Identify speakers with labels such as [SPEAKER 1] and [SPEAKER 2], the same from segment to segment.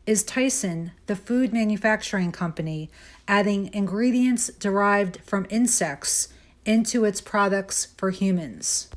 [SPEAKER 1] Is Tyson, the food manufacturing company, adding ingredients derived from insects into its products for humans?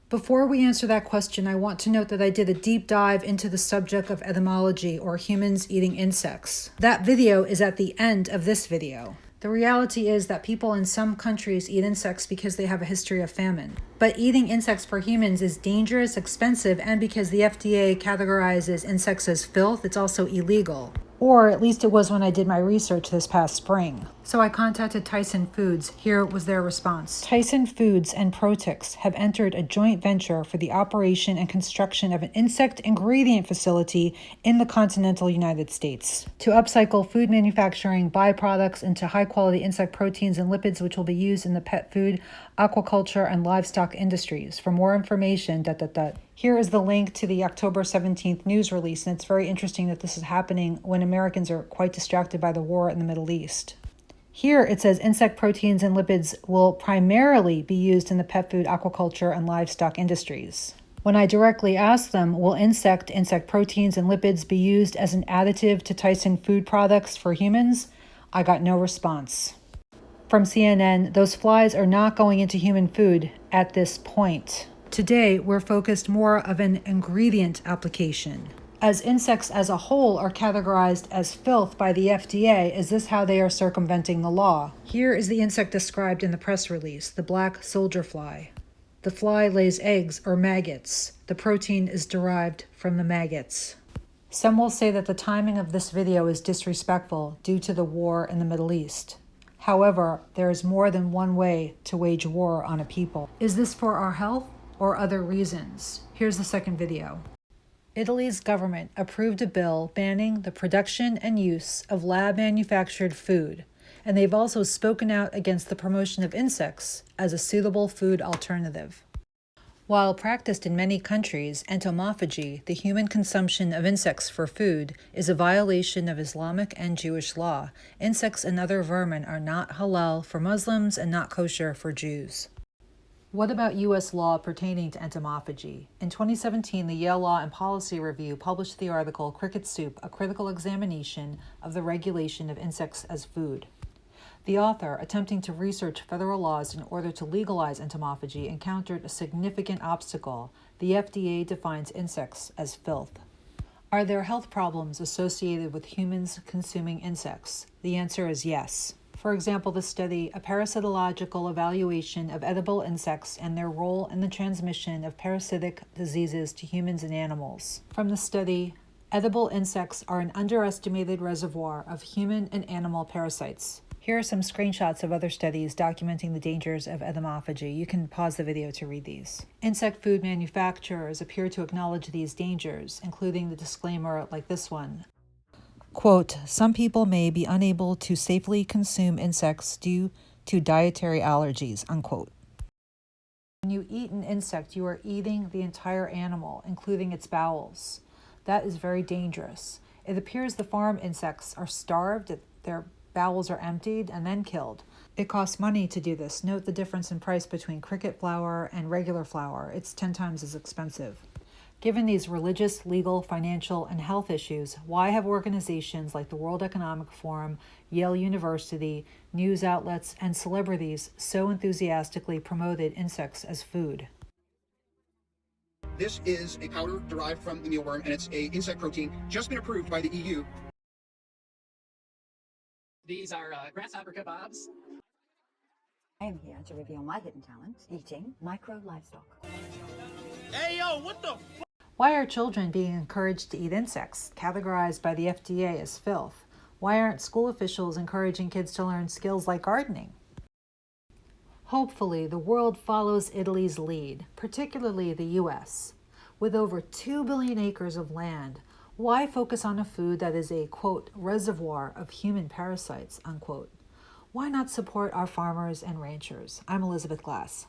[SPEAKER 1] Before we answer that question, I want to note that I did a deep dive into the subject of entomology, or humans eating insects. That video is at the end of this video. The reality is that people in some countries eat insects because they have a history of famine. But eating insects for humans is dangerous, expensive, and because the FDA categorizes insects as filth, it's also illegal. Or at least it was when I did my research this past spring. So I contacted Tyson Foods. Here was their response. Tyson Foods and Protix have entered a joint venture for the operation and construction of an insect ingredient facility in the continental United States to upcycle food manufacturing byproducts into high-quality insect proteins and lipids, which will be used in the pet food, aquaculture, and livestock industries. For more information, Here is the link to the October 17th news release, and it's very interesting that this is happening when Americans are quite distracted by the war in the Middle East. Here it says insect proteins and lipids will primarily be used in the pet food, aquaculture, and livestock industries. When I directly asked them, will insect proteins and lipids be used as an additive to Tyson food products for humans? I got no response. From CNN, those flies are not going into human food at this point. Today, we're focused more of an ingredient application. As insects as a whole are categorized as filth by the FDA, is this how they are circumventing the law? Here is the insect described in the press release, the black soldier fly. The fly lays eggs or maggots. The protein is derived from the maggots. Some will say that the timing of this video is disrespectful due to the war in the Middle East. However, there is more than one way to wage war on a people. Is this for our health or other reasons? Here's the second video. Italy's government approved a bill banning the production and use of lab-manufactured food, and they've also spoken out against the promotion of insects as a suitable food alternative. While practiced in many countries, entomophagy, the human consumption of insects for food, is a violation of Islamic and Jewish law. Insects and other vermin are not halal for Muslims and not kosher for Jews. What about U.S. law pertaining to entomophagy? In 2017, the Yale Law and Policy Review published the article Cricket Soup, a critical examination of the regulation of insects as food. The author, attempting to research federal laws in order to legalize entomophagy, encountered a significant obstacle. The FDA defines insects as filth. Are there health problems associated with humans consuming insects? The answer is yes. For example, the study, A Parasitological Evaluation of Edible Insects and Their Role in the Transmission of Parasitic Diseases to Humans and Animals. From the study, edible insects are an underestimated reservoir of human and animal parasites. Here are some screenshots of other studies documenting the dangers of entomophagy. You can pause the video to read these. Insect food manufacturers appear to acknowledge these dangers, including the disclaimer like this one. Quote, some people may be unable to safely consume insects due to dietary allergies, unquote. When you eat an insect, you are eating the entire animal, including its bowels. That is very dangerous. It appears the farm insects are starved, their bowels are emptied, and then killed. It costs money to do this. Note the difference in price between cricket flour and regular flour. It's 10 times as expensive. Given these religious, legal, financial, and health issues, why have organizations like the World Economic Forum, Yale University, news outlets, and celebrities so enthusiastically promoted insects as food?
[SPEAKER 2] This is a powder derived from the mealworm, and it's an insect protein just been approved by the EU.
[SPEAKER 3] These are grasshopper kebabs.
[SPEAKER 4] I am here to reveal my hidden talent, eating micro livestock.
[SPEAKER 5] Hey, yo, what the f?
[SPEAKER 1] Why are children being encouraged to eat insects, categorized by the FDA as filth? Why aren't school officials encouraging kids to learn skills like gardening? Hopefully, the world follows Italy's lead, particularly the U.S. With over 2 billion acres of land, why focus on a food that is a, quote, reservoir of human parasites, unquote? Why not support our farmers and ranchers? I'm Elizabeth Glass.